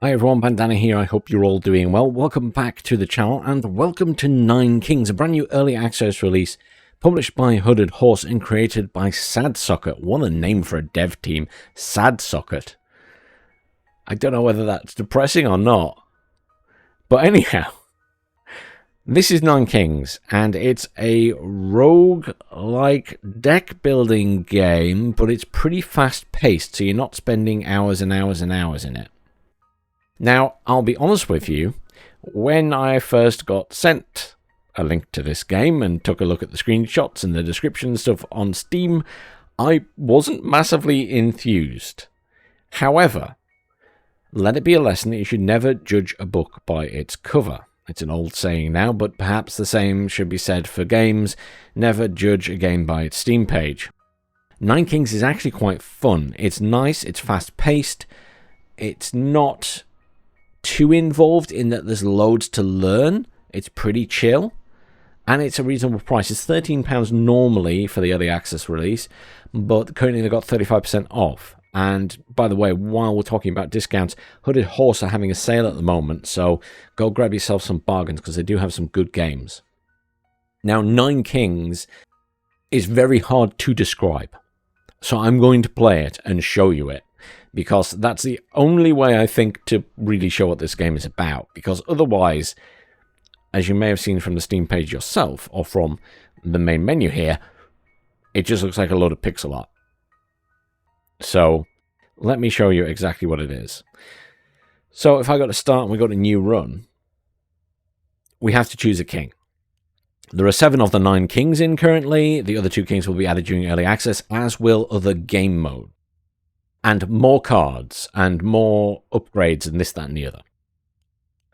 Hi everyone, Bandana here. I hope you're all doing well. Welcome back to the channel and welcome to 9Kings, a brand new early access release published by Hooded Horse and created by Sad Socket. What a name for a dev team, Sad Socket. I don't know whether that's depressing or not. But anyhow, this is 9Kings and it's a roguelike deck building game, but it's pretty fast paced, so you're not spending hours and hours and hours in it. Now, I'll be honest with you, when I first got sent a link to this game and took a look at the screenshots and the description stuff on Steam, I wasn't massively enthused. However, let it be a lesson that you should never judge a book by its cover. It's an old saying now, but perhaps the same should be said for games. Never judge a game by its Steam page. 9Kings is actually quite fun. It's nice, it's fast-paced, it's not too involved in that there's loads to learn. It's pretty chill, and it's a reasonable price. It's £13 normally for the early access release, but currently they've got 35% off. And by the way, while we're talking about discounts, Hooded Horse are having a sale at the moment, so go grab yourself some bargains because they do have some good games. Now, 9Kings is very hard to describe, so I'm going to play it and show you it, because that's the only way I think to really show what this game is about. Because otherwise, as you may have seen from the Steam page yourself, or from the main menu here, it just looks like a load of pixel art. So, let me show you exactly what it is. So, if I go to start and we go to new run, we have to choose a king. There are 7 of the 9 kings in currently. The other 2 kings will be added during early access, as will other game modes. And more cards, and more upgrades, and this, that, and the other,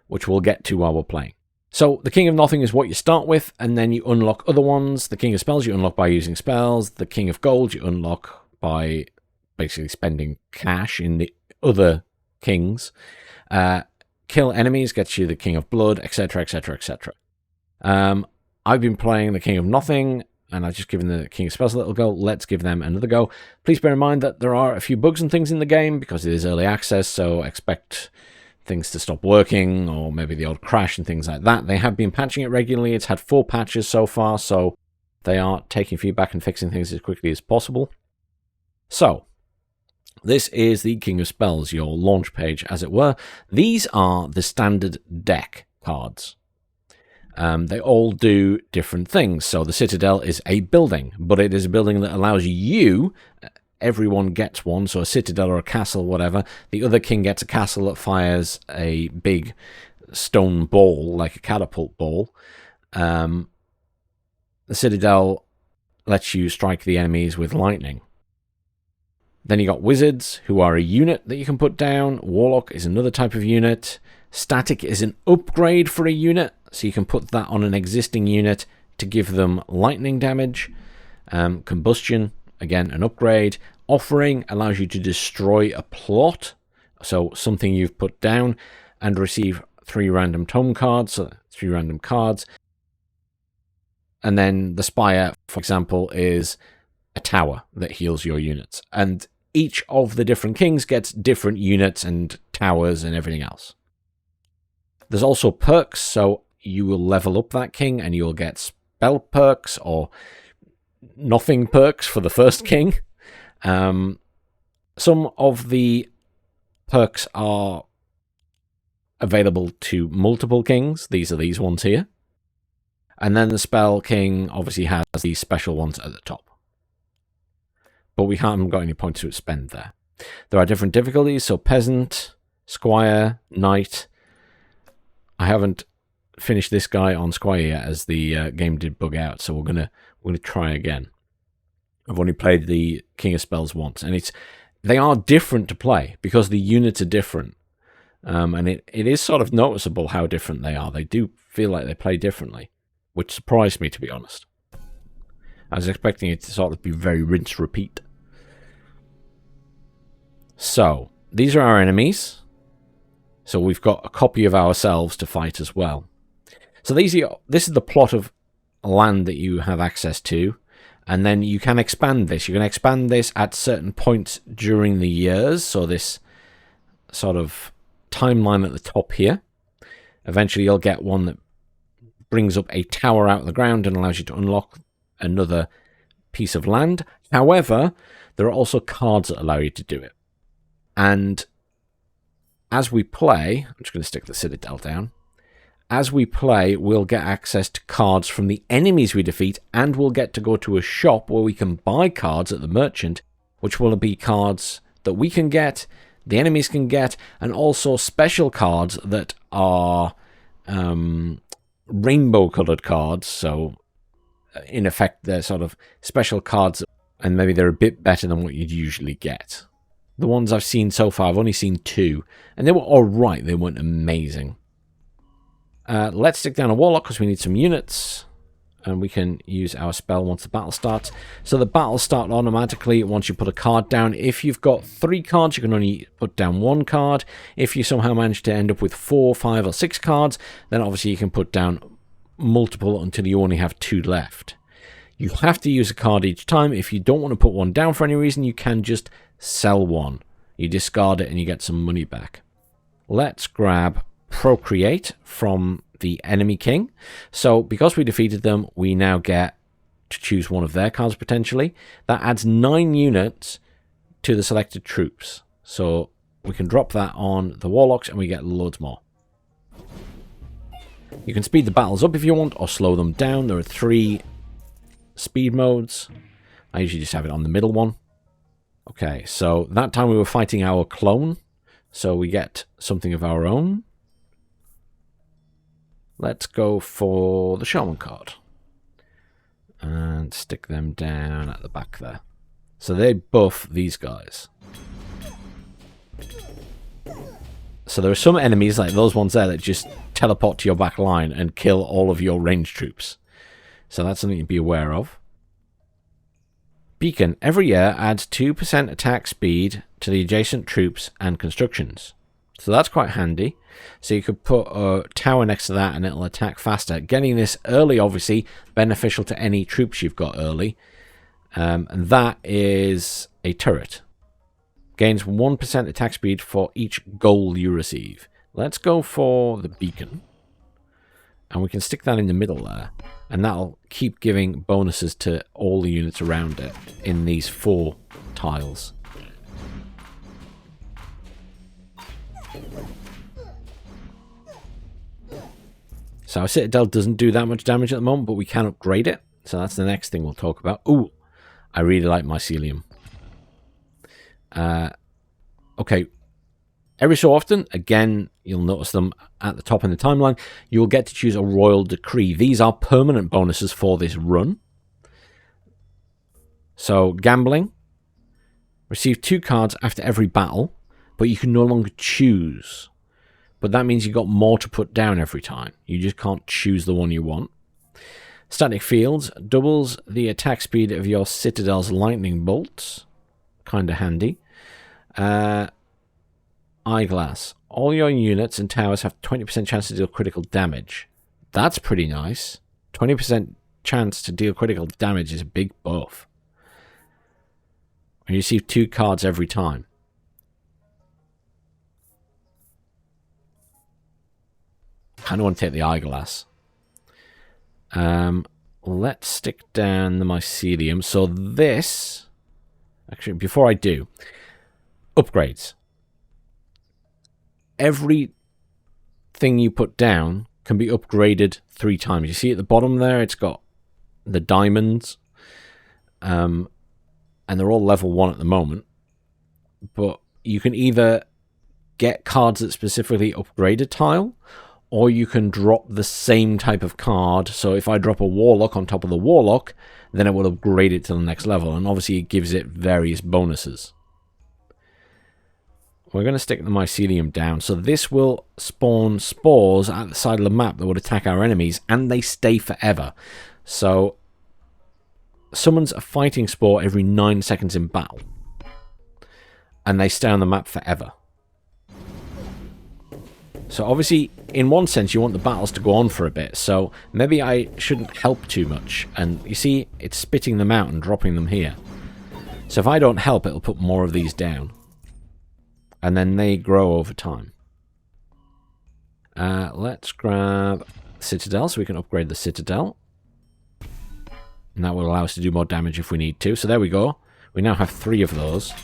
which we'll get to while we're playing. So, the King of Nothing is what you start with, and then you unlock other ones. The King of Spells you unlock by using spells. The King of Gold you unlock by basically spending cash in the other kings. Kill enemies gets you the King of Blood, etc., etc., etc. I've been playing the King of Nothing, and I've just given the King of Spells a little go. Let's give them another go. Please bear in mind that there are a few bugs and things in the game because it is early access, so expect things to stop working or maybe the odd crash and things like that. They have been patching it regularly. It's had 4 patches so far, so they are taking feedback and fixing things as quickly as possible. So, this is the King of Spells, your launch page, as it were. These are the standard deck cards. They all do different things. So the Citadel is a building, but it is a building that allows you, everyone gets one, so a Citadel or a castle, whatever. The other king gets a castle that fires a big stone ball, like a catapult ball. The Citadel lets you strike the enemies with lightning. Then you got Wizards, who are a unit that you can put down. Warlock is another type of unit. Static is an upgrade for a unit, so you can put that on an existing unit to give them lightning damage. Combustion, again, an upgrade. Offering allows you to destroy a plot, so something you've put down, and receive 3 random tome cards, so 3 random cards. And then the Spire, for example, is a tower that heals your units. And each of the different kings gets different units and towers and everything else. There's also perks, so you will level up that king and you'll get spell perks or nothing perks for the first king. Some of the perks are available to multiple kings. These are these ones here. And then the spell king obviously has these special ones at the top. But we haven't got any points to spend there. There are different difficulties, so Peasant, Squire, Knight. I haven't finished this guy on Squire yet, as the game did bug out, so we're gonna try again. I've only played the King of Spells once, and they are different to play because the units are different, and it is sort of noticeable how different they are. They do feel like they play differently, which surprised me, to be honest. I was expecting it to sort of be very rinse repeat. So these are our enemies. So we've got a copy of ourselves to fight as well. So this is the plot of land that you have access to. And then you can expand this. You can expand this at certain points during the years. So this sort of timeline at the top here. Eventually you'll get one that brings up a tower out of the ground and allows you to unlock another piece of land. However, there are also cards that allow you to do it. And as we play, I'm just going to stick the Citadel down. As we play, we'll get access to cards from the enemies we defeat, and we'll get to go to a shop where we can buy cards at the merchant, which will be cards that we can get, the enemies can get, and also special cards that are rainbow-coloured cards. So, in effect, they're sort of special cards, and maybe they're a bit better than what you'd usually get. The ones I've seen so far, I've only seen 2, and they were alright, they weren't amazing. Let's stick down a Warlock because we need some units, and we can use our spell once the battle starts. So the battle starts automatically once you put a card down. If you've got 3 cards, you can only put down 1 card. If you somehow manage to end up with 4, 5, or 6 cards, then obviously you can put down multiple until you only have 2 left. You have to use a card each time. If you don't want to put one down for any reason, you can just sell one. You discard it and you get some money back. Let's grab Procreate from the enemy king. So because we defeated them, we now get to choose one of their cards potentially. That adds 9 units to the selected troops. So we can drop that on the Warlocks and we get loads more. You can speed the battles up if you want or slow them down. There are 3 speed modes. I usually just have it on the middle one. Okay, so that time we were fighting our clone. So we get something of our own. Let's go for the Shaman card. And stick them down at the back there. So they buff these guys. So there are some enemies, like those ones there, that just teleport to your back line and kill all of your ranged troops. So that's something to be aware of. Beacon. Every year adds 2% attack speed to the adjacent troops and constructions. So that's quite handy. So you could put a tower next to that and it'll attack faster. Getting this early, obviously, beneficial to any troops you've got early. And that is a turret. Gains 1% attack speed for each goal you receive. Let's go for the beacon. And we can stick that in the middle there. And that'll keep giving bonuses to all the units around it in these 4 tiles. So our Citadel doesn't do that much damage at the moment, but we can upgrade it. So that's the next thing we'll talk about. Ooh, I really like Mycelium. Okay. Every so often, again, you'll notice them at the top in the timeline, you will get to choose a Royal Decree. These are permanent bonuses for this run. So, Gambling. Receive 2 cards after every battle, but you can no longer choose. But that means you've got more to put down every time. You just can't choose the one you want. Static Fields doubles the attack speed of your Citadel's lightning bolts. Kind of handy. Eyeglass. All your units and towers have 20% chance to deal critical damage. That's pretty nice. 20% chance to deal critical damage is a big buff. And you receive 2 cards every time. I don't want to take the eyeglass. Let's stick down the Mycelium. So this... Actually, before I do... Upgrades. Everything you put down can be upgraded 3 times. You see at the bottom there, it's got the diamonds. And they're all level 1 at the moment. But you can either get cards that specifically upgrade a tile, or you can drop the same type of card. So if I drop a Warlock on top of the Warlock, then it will upgrade it to the next level. And obviously it gives it various bonuses. We're going to stick the Mycelium down. So this will spawn spores at the side of the map that would attack our enemies, and they stay forever. So summons a fighting spore every 9 seconds in battle. And they stay on the map forever. So obviously, in one sense, you want the battles to go on for a bit. So maybe I shouldn't help too much. And you see, it's spitting them out and dropping them here. So if I don't help, it'll put more of these down. And then they grow over time. Let's grab Citadel so we can upgrade the Citadel. And that will allow us to do more damage if we need to. So there we go. We now have 3 of those.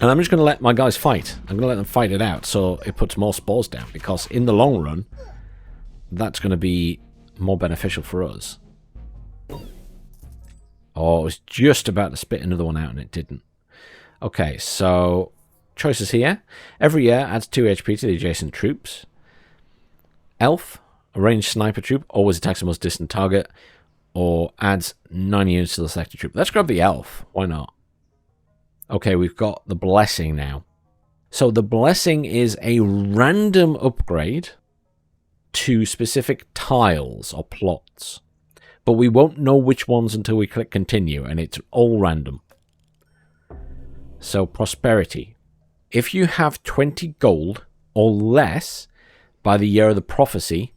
And I'm just going to let my guys fight. I'm going to let them fight it out so it puts more spores down. Because in the long run, that's going to be more beneficial for us. Oh, it was just about to spit another one out and it didn't. Okay, so choices here. Every year adds 2 HP to the adjacent troops. Elf, a ranged sniper troop, always attacks the most distant target. Or adds 9 units to the selected troop. Let's grab the elf. Why not? Okay, we've got the blessing now. So the blessing is a random upgrade to specific tiles or plots. But we won't know which ones until we click continue, and it's all random. So prosperity. If you have 20 gold or less by the year of the prophecy,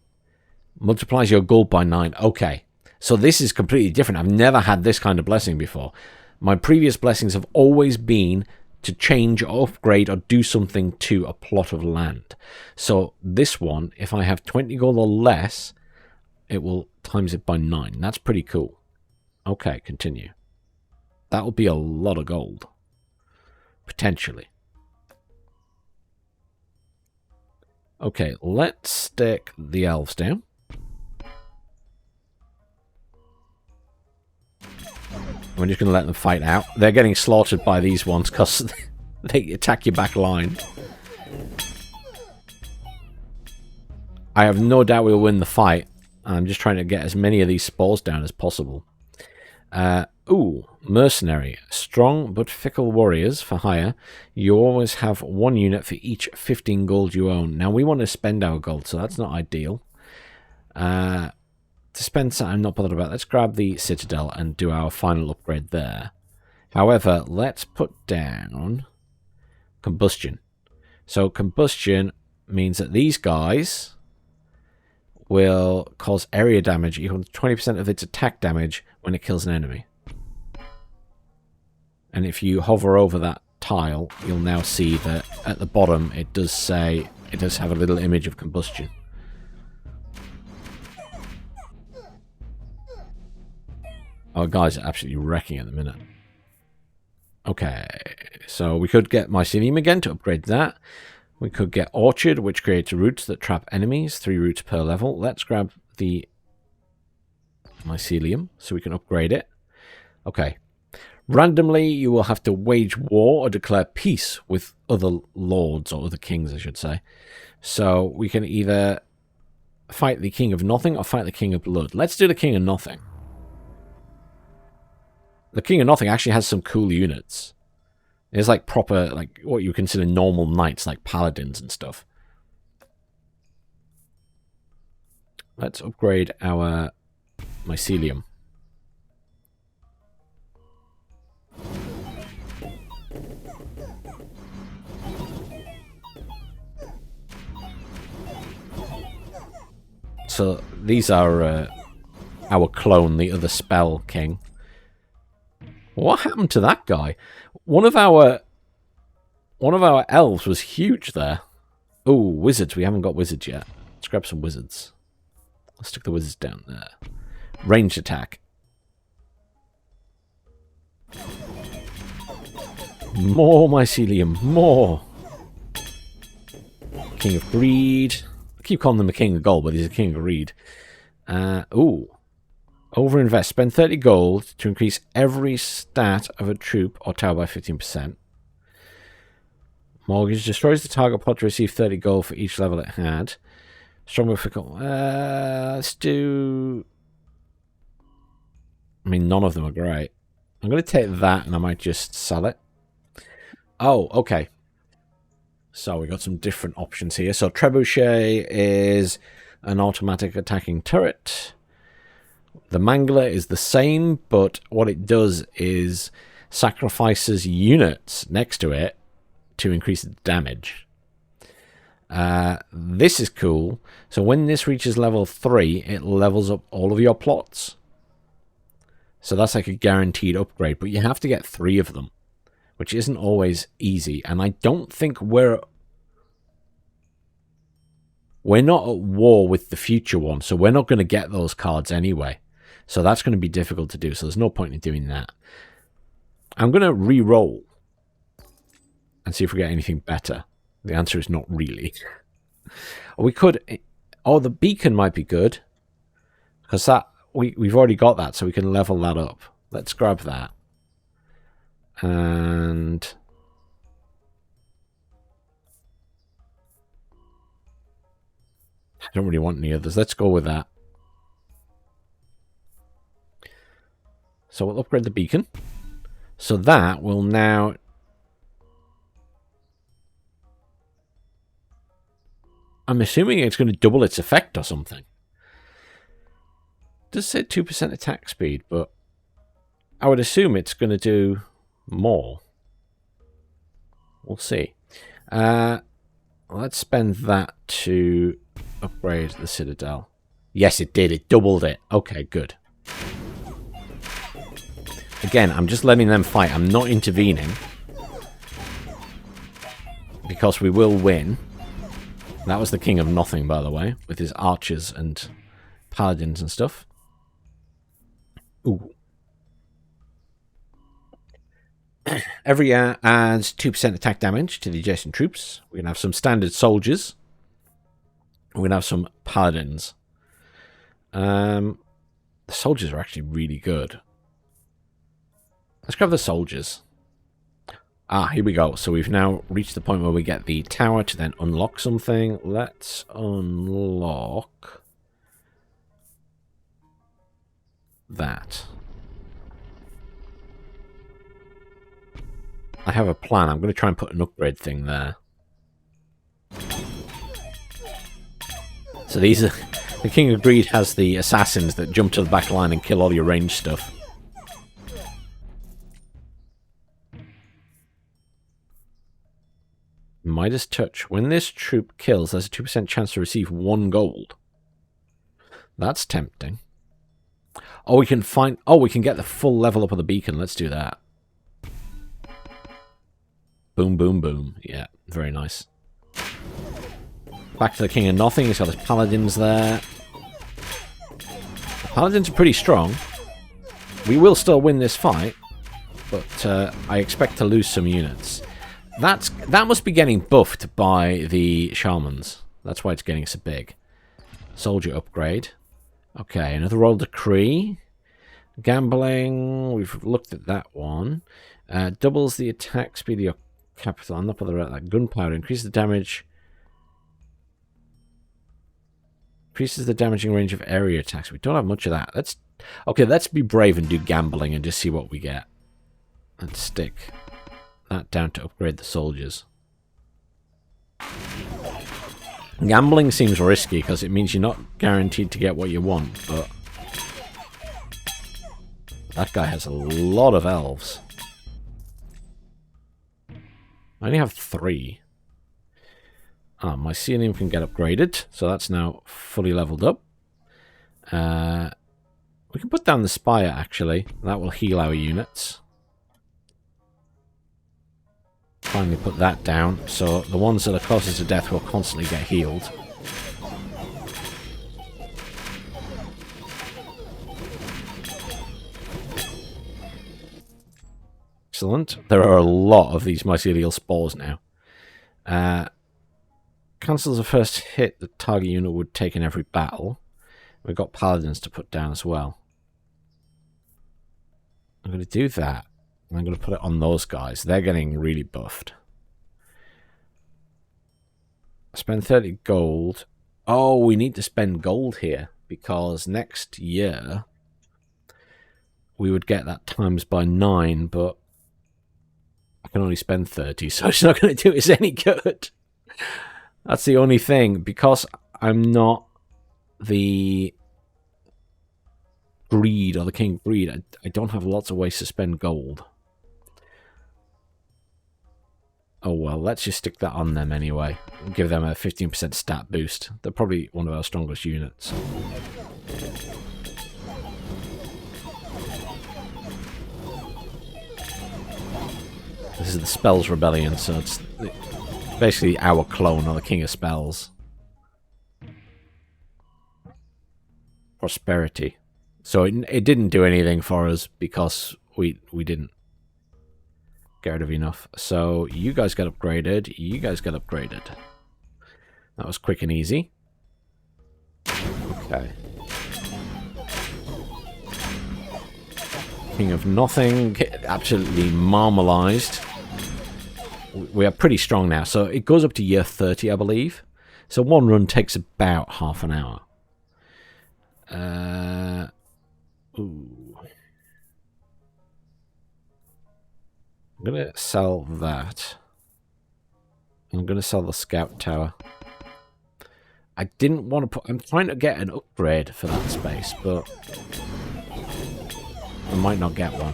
multiplies your gold by 9. Okay. So this is completely different. I've never had this kind of blessing before. My previous blessings have always been to change or upgrade or do something to a plot of land. So this one, if I have 20 gold or less, it will times it by 9. That's pretty cool. Okay, continue. That will be a lot of gold. Potentially. Okay, let's stick the elves down. We're just going to let them fight out. They're getting slaughtered by these ones because they attack your back line. I have no doubt we'll win the fight. I'm just trying to get as many of these spores down as possible. Ooh, mercenary. Strong but fickle warriors for hire. You always have 1 unit for each 15 gold you own. Now, we want to spend our gold, so that's not ideal. To spend some, I'm not bothered about. Let's grab the Citadel and do our final upgrade there. However, let's put down combustion. So combustion means that these guys will cause area damage equal to 20% of its attack damage when it kills an enemy. And if you hover over that tile, you'll now see that at the bottom it does say, it does have a little image of combustion. Our guys are absolutely wrecking at the minute. Okay, so we could get Mycelium again to upgrade that. We could get Orchard, which creates roots that trap enemies, 3 roots per level. Let's grab the Mycelium so we can upgrade it. Okay. Randomly, you will have to wage war or declare peace with other lords, or other kings, I should say. So we can either fight the King of Nothing or fight the King of Blood. Let's do the King of Nothing. The King of Nothing actually has some cool units. It's like proper, like what you consider normal knights, like paladins and stuff. Let's upgrade our Mycelium. So these are our clone, the other Spell King. What happened to that guy? One of our elves was huge there. Oh, wizards. We haven't got wizards yet. Let's grab some wizards. Let's stick the wizards down there. Ranged attack. More Mycelium. More. King of Greed. I keep calling him the King of Gold, but he's a King of Greed. Ooh. Overinvest. Spend 30 gold to increase every stat of a troop or tower by 15%. Mortgage. Destroys the target plot to receive 30 gold for each level it had. Strong but fickle. Let's do... I mean, none of them are great. I'm going to take that and I might just sell it. Oh, okay. So we got some different options here. So Trebuchet is an automatic attacking turret. The Mangler is the same, but what it does is sacrifices units next to it to increase the damage. This is cool. So when this reaches level 3, it levels up all of your plots. So that's like a guaranteed upgrade, but you have to get 3 of them, which isn't always easy. And I don't think we're... we're not at war with the future one, so we're not going to get those cards anyway. So that's going to be difficult to do, so there's no point in doing that. I'm going to re-roll and see if we get anything better. The answer is not really. We could... Oh, the beacon might be good. Because that we've already got that, so we can level that up. Let's grab that. And... I don't really want any others. Let's go with that. So we'll upgrade the beacon. So that will now... I'm assuming it's going to double its effect or something. It does say 2% attack speed, but I would assume it's going to do more. We'll see. Let's spend that to upgrade the Citadel. Yes, it did. It doubled it. Okay, good. Again, I'm just letting them fight. I'm not intervening. Because we will win. That was the King of Nothing, by the way, with his archers and paladins and stuff. Ooh. Every year adds 2% attack damage to the adjacent troops. We're going to have some standard soldiers. We're going to have some paladins. The soldiers are actually really good. Let's grab the soldiers. Ah, here we go. So we've now reached the point where we get the tower to then unlock something. Let's unlock that. I have a plan. I'm going to try and put an upgrade thing there. So these are... The King of Greed has the assassins that jump to the back line and kill all your ranged stuff. Midas Touch. When this troop kills, there's a 2% chance to receive 1 gold. That's tempting. Oh, we can find... Oh, we can get the full level up of the beacon. Let's do that. Boom, boom, boom. Yeah, very nice. Back to the King of Nothing. He's got his paladins there. The paladins are pretty strong. We will still win this fight, but I expect to lose some units. That must be getting buffed by the shamans. That's why it's getting so big. Soldier upgrade. Okay, another royal decree. Gambling. We've looked at that one. Doubles the attack speed of your capital. I'm not bothered about that. Gunpowder. Increases the damage. Increases the damaging range of area attacks. We don't have much of that. Let's be brave and do gambling and just see what we get. Let's stick that down to upgrade the soldiers. Gambling seems risky because it means you're not guaranteed to get what you want, but that guy has a lot of elves. I only have 3. Ah, my Mycelium can get upgraded, so that's now fully leveled up. We can put down the Spire, actually. That will heal our units. Finally put that down, so the ones that are closest to death will constantly get healed. Excellent. There are a lot of these mycelial spores now. Cancels the first hit the target unit would take in every battle. We've got paladins to put down as well. I'm going to do that. I'm going to put it on those guys. They're getting really buffed. Spend 30 gold. Oh, we need to spend gold here because next year we would get that times by 9, but I can only spend 30, so it's not going to do us any good. That's the only thing. Because I'm not the Greed or the King of Greed, I don't have lots of ways to spend gold. Oh well, let's just stick that on them anyway. Give them a 15% stat boost. They're probably one of our strongest units. This is the Spells Rebellion, so it's basically our clone or the King of Spells. prosperity. So it didn't do anything for us because we didn't get rid of enough. So you guys got upgraded. You guys got upgraded. That was quick and easy. Okay. King of Nothing, absolutely marmalized. We are pretty strong now, so it goes up to year 30, I believe. So one run takes about half an hour. Ooh. I'm going to sell that. I'm going to sell the scout tower. I didn't want to put... I'm trying to get an upgrade for that space, but I might not get one.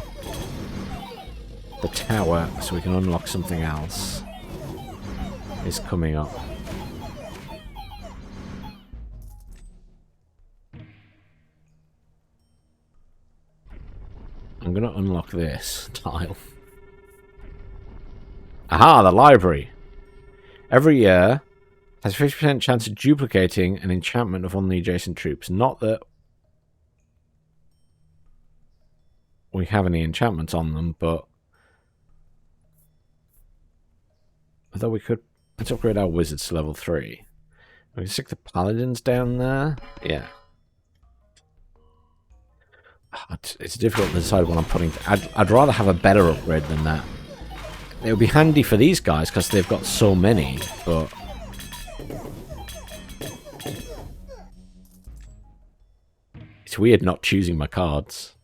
The tower, so we can unlock something else, is coming up. I'm going to unlock this tile. Aha, the library. Every year has a 50% chance of duplicating an enchantment of one of the adjacent troops. Not that we have any enchantments on them, but although we could... Let's upgrade our wizards to level 3. We can stick the paladins down there. Yeah. It's difficult to decide what I'm putting... I'd rather have a better upgrade than that. It would be handy for these guys because they've got so many, but... It's weird not choosing my cards.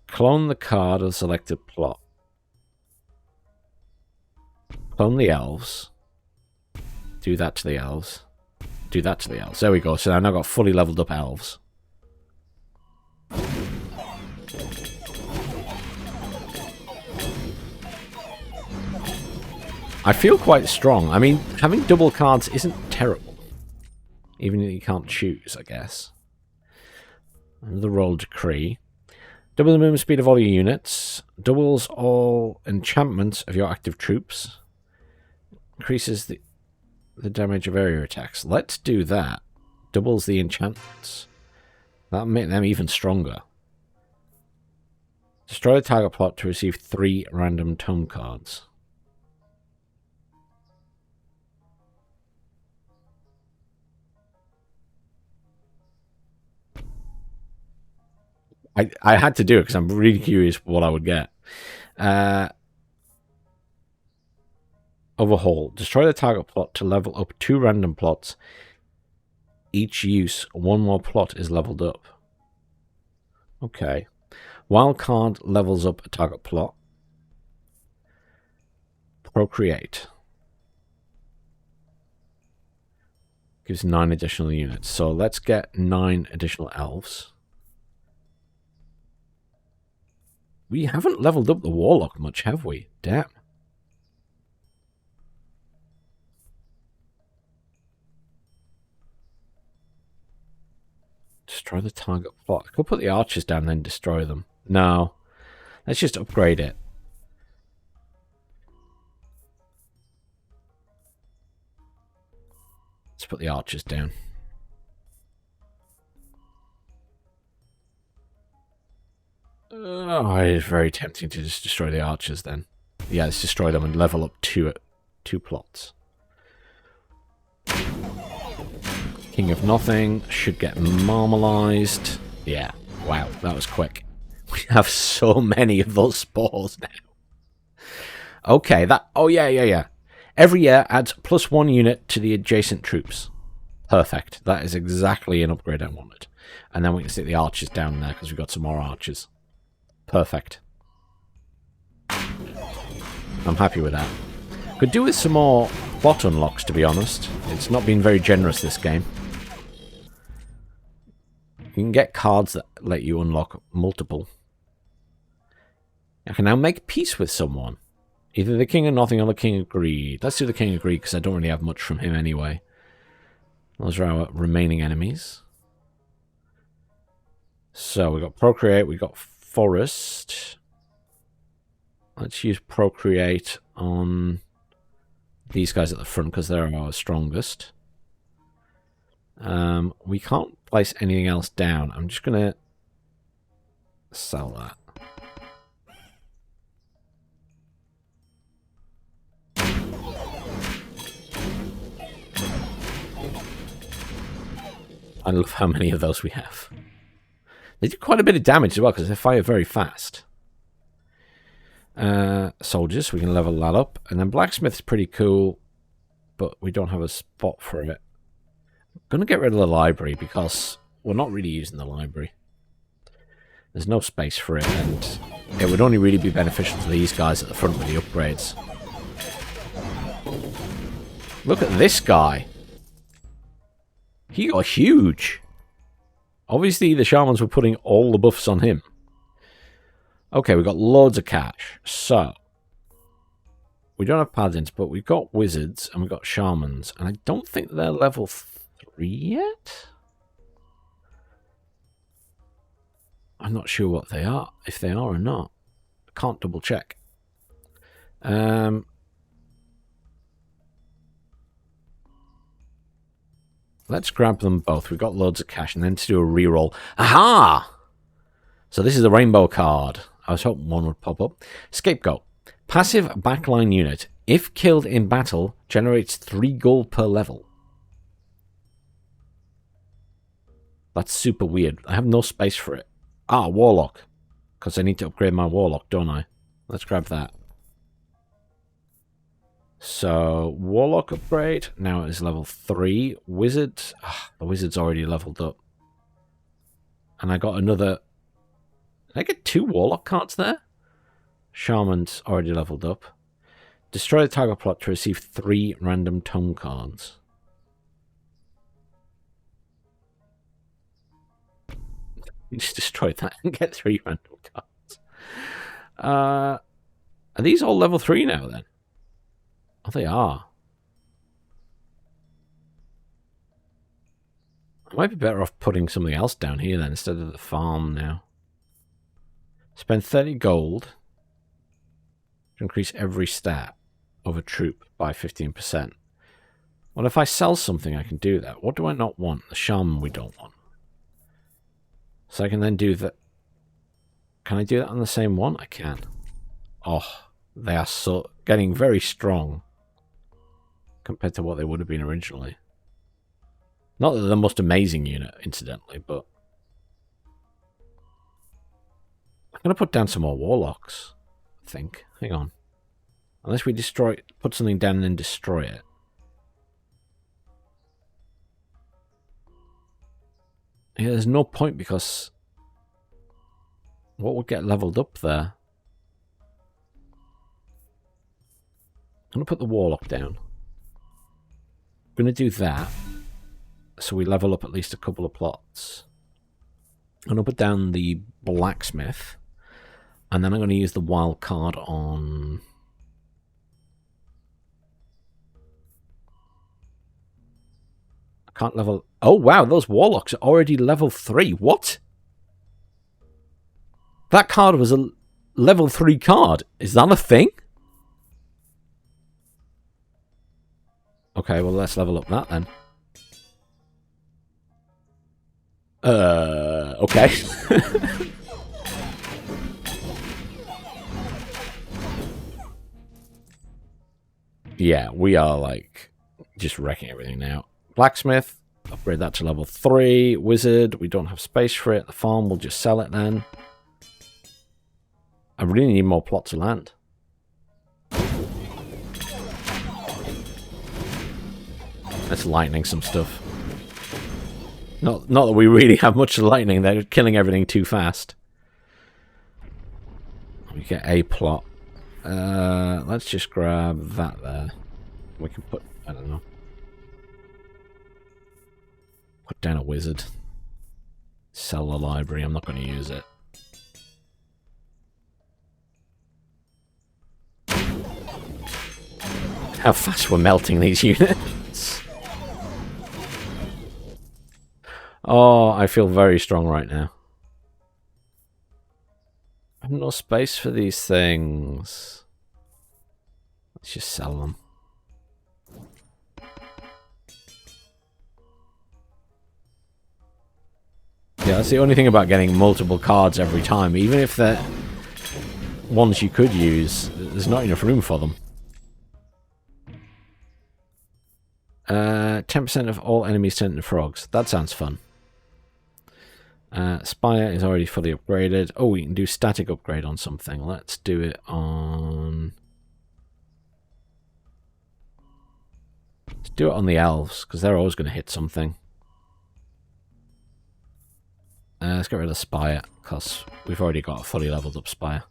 Clone the card of selected plot. Clone the elves. Do that to the elves. Do that to the elves. There we go. So I've now got fully leveled up elves. I feel quite strong. I mean, having double cards isn't terrible. Even if you can't choose, I guess. Another roll decree. Double the movement speed of all your units. Doubles all enchantments of your active troops. Increases the damage of area attacks. Let's do that. Doubles the enchantments. That'll make them even stronger. Destroy the target plot to receive 3 random tome cards. I had to do it because I'm really curious what I would get. Overhaul. Destroy the target plot to level up 2 random plots. Each use, 1 more plot is leveled up. Okay. Wild card levels up a target plot. Procreate. Gives 9 additional units. So let's get 9 additional elves. We haven't leveled up the warlock much, have we? Damn. Destroy the target plot. I could put the archers down and then destroy them. No. Let's just upgrade it. Let's put the archers down. Oh, it's very tempting to just destroy the archers then. Yeah, let's destroy them and level up 2 plots. King of Nothing should get marmalized. Yeah, wow, that was quick. We have so many of those spores now. Okay, that... Oh, yeah. Every year adds +1 unit to the adjacent troops. Perfect. That is exactly an upgrade I wanted. And then we can stick the archers down there because we've got some more archers. Perfect. I'm happy with that. Could do with some more plot unlocks, to be honest. It's not been very generous, this game. You can get cards that let you unlock multiple. I can now make peace with someone. Either the King of Nothing or the King of Greed. Let's do the King of Greed, because I don't really have much from him anyway. Those are our remaining enemies. So, we got Procreate, we got Forest. Let's use Procreate on these guys at the front, because they're our strongest. We can't place anything else down. I'm just going to sell that. I love how many of those we have. They do quite a bit of damage as well because they fire very fast. Soldiers, we can level that up. And then blacksmith's pretty cool, but we don't have a spot for it. I'm going to get rid of the library because we're not really using the library. There's no space for it, and it would only really be beneficial to these guys at the front with the upgrades. Look at this guy. He got huge. Obviously, the shamans were putting all the buffs on him. Okay, we've got loads of cash. So, we don't have paladins, but we've got wizards and we've got shamans. And I don't think they're level 3 yet. I'm not sure what they are, if they are or not. I can't double check. Let's grab them both. We've got loads of cash, and then to do a reroll. Aha! So this is a rainbow card. I was hoping one would pop up. Scapegoat. Passive backline unit. If killed in battle, generates 3 gold per level. That's super weird. I have no space for it. Ah, Warlock. Because I need to upgrade my Warlock, don't I? Let's grab that. So, Warlock upgrade. Now it is level 3. Wizard. The Wizard's already leveled up. And I got another... Did I get 2 Warlock cards there? Shaman's already leveled up. Destroy the target plot to receive 3 random tome cards. Just destroy that and get 3 random cards. Are these all level 3 now then? Oh, they are. I might be better off putting something else down here then instead of the farm now. Spend 30 gold to increase every stat of a troop by 15%. Well, if I sell something, I can do that. What do I not want? The shaman we don't want. So I can then do that. Can I do that on the same one? I can. Oh, they are so getting very strong compared to what they would have been originally. Not that they're the most amazing unit, incidentally, but I'm going to put down some more warlocks, I think. Hang on. Unless we destroy, put something down and then destroy it. Yeah, there's no point because what would get leveled up there? I'm going to put the warlock down. I'm going to do that so we level up at least a couple of plots. I'm going to put down the blacksmith, and then I'm going to use the wild card on... I can't level... Oh, wow, those warlocks are already level 3. What? That card was a level 3 card. Is that a thing? Okay, well, let's level up that then. Okay. Yeah, we are, like, just wrecking everything now. Blacksmith, upgrade that to level 3. Wizard, we don't have space for it. The farm, we'll just sell it then. I really need more plots of land. Let's lightning some stuff. Not that we really have much lightning. They're killing everything too fast. We get a plot. Let's just grab that there. We can put... I don't know. Put down a wizard. Sell the library. I'm not going to use it. How fast we're melting these units. Oh, I feel very strong right now. I have no space for these things. Let's just sell them. Yeah, that's the only thing about getting multiple cards every time. Even if they're ones you could use, there's not enough room for them. 10% of all enemies turn into frogs. That sounds fun. Spire is already fully upgraded. Oh, we can do static upgrade on something. Let's do it on... Let's do it on the elves, because they're always going to hit something. Let's get rid of Spire, because we've already got a fully leveled up Spire.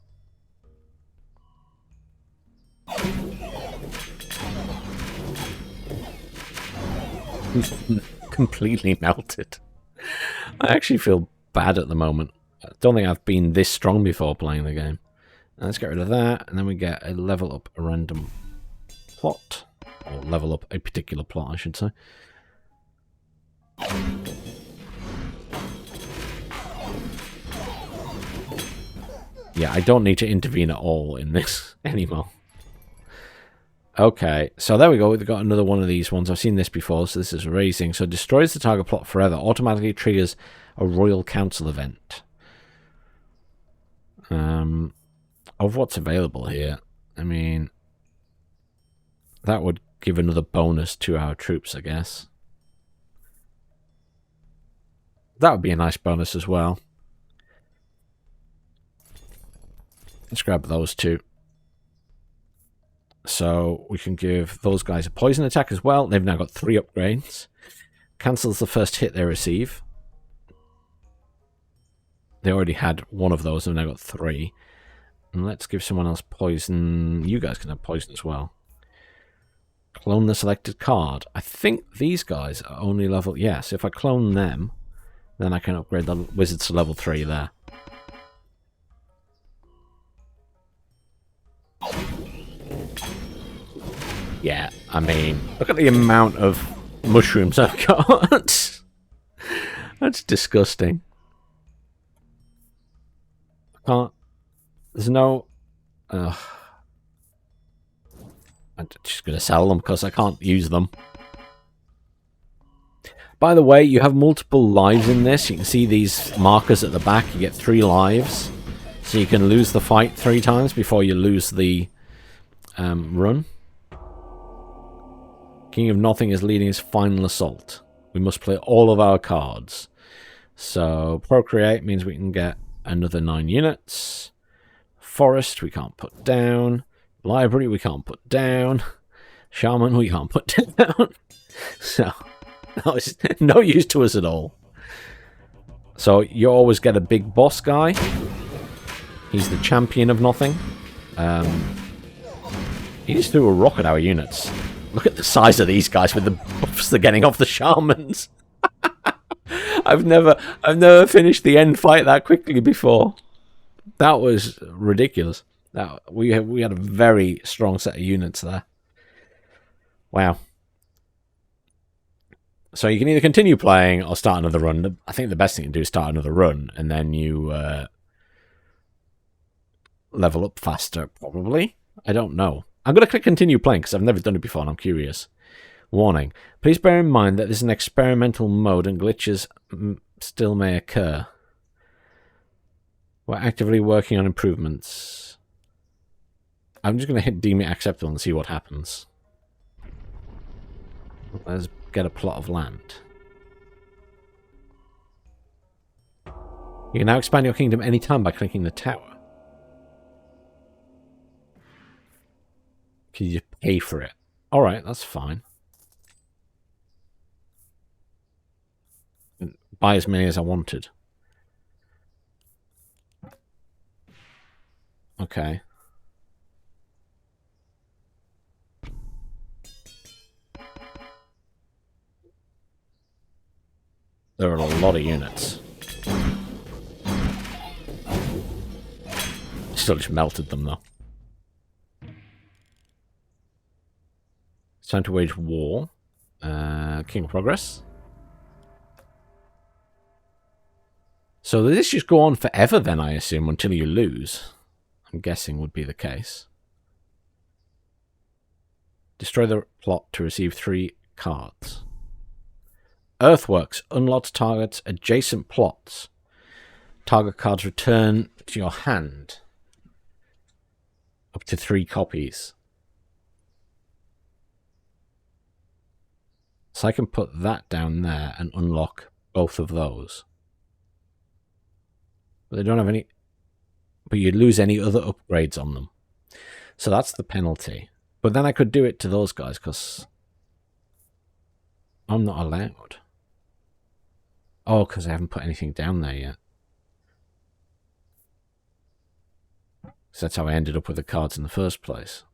Completely melted. I actually feel bad at the moment. I don't think I've been this strong before playing the game. Let's get rid of that, and then we get a level up a random plot. Or level up a particular plot, I should say. Yeah, I don't need to intervene at all in this anymore. Okay, so there we go. We've got another one of these ones. I've seen this before, so this is raising. So destroys the target plot forever. Automatically triggers a Royal Council event. Of what's available here, I mean, that would give another bonus to our troops, I guess. That would be a nice bonus as well. Let's grab those two. So we can give those guys a poison attack as well. They've now got 3 upgrades. Cancels the first hit they receive. They already had one of those and now got 3. And let's give someone else poison. You guys can have poison as well. Clone the selected card. I think these guys are only level... Yes, if I clone them, then I can upgrade the wizards to level 3 there. Yeah, I mean, look at the amount of mushrooms I've got. That's disgusting. I can't... There's no... I'm just going to sell them because I can't use them. By the way, you have multiple lives in this. You can see these markers at the back. You get 3 lives. So you can lose the fight 3 times before you lose the run. King of Nothing is leading his final assault. We must play all of our cards. So Procreate means we can get another 9 units. Forest we can't put down. Library we can't put down. Shaman we can't put down. So it's no use to us at all. So you always get a big boss guy. He's the champion of nothing. He just threw a rock at our units. Look at the size of these guys with the buffs they're getting off the shamans. I've never finished the end fight that quickly before. That was ridiculous. We had a very strong set of units there. Wow. So you can either continue playing or start another run. I think the best thing to do is start another run, and then you level up faster, probably. I don't know. I'm going to click continue playing because I've never done it before and I'm curious. Warning. Please bear in mind that this is an experimental mode and glitches still may occur. We're actively working on improvements. I'm just going to hit deem it acceptable and see what happens. Let's get a plot of land. You can now expand your kingdom anytime by clicking the tower. Can you pay for it? Alright, that's fine. Buy as many as I wanted. Okay. There are a lot of units. Still just melted them though. It's time to wage war. King of Progress. So this just go on forever then, I assume, until you lose. I'm guessing would be the case. Destroy the plot to receive 3 cards. Earthworks. Unlocked targets, adjacent plots. Target cards return to your hand. Up to 3 copies. So I can put that down there and unlock both of those. But they don't have any... But you'd lose any other upgrades on them. So that's the penalty. But then I could do it to those guys because I'm not allowed. Oh, because I haven't put anything down there yet. So that's how I ended up with the cards in the first place.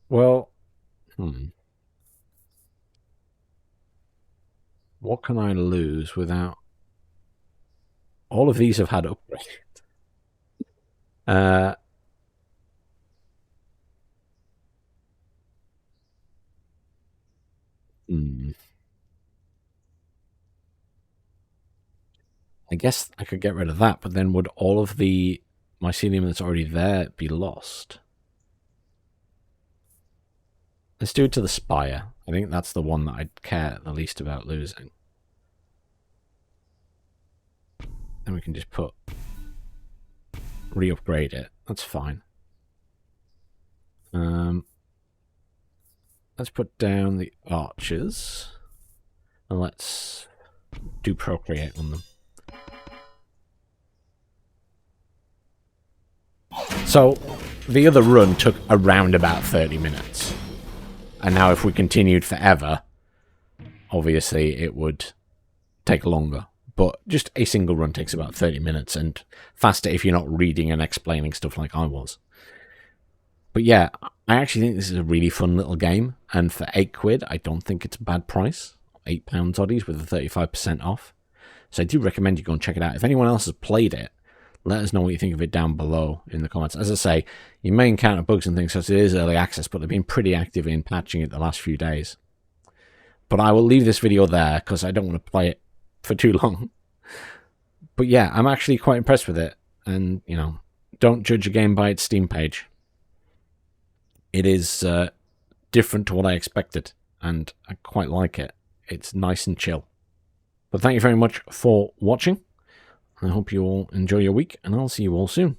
Well, what can I lose without... All of these have had upgrades. I guess I could get rid of that, but then would all of the mycelium that's already there be lost? Let's do it to the spire. I think that's the one that I'd care the least about losing. Then we can just put... re-upgrade it. That's fine. Let's put down the archers. And let's do procreate on them. So, the other run took around about 30 minutes. And now if we continued forever, obviously it would take longer. But just a single run takes about 30 minutes, and faster if you're not reading and explaining stuff like I was. But yeah, I actually think this is a really fun little game, and for £8, I don't think it's a bad price. £8 oddies with a 35% off. So I do recommend you go and check it out. If anyone else has played it, let us know what you think of it down below in the comments. As I say, you may encounter bugs and things, because it is early access, but they've been pretty active in patching it the last few days. But I will leave this video there, because I don't want to play it for too long. But yeah, I'm actually quite impressed with it. And, you know, don't judge a game by its Steam page. It is different to what I expected, and I quite like it. It's nice and chill. But thank you very much for watching. I hope you all enjoy your week, and I'll see you all soon.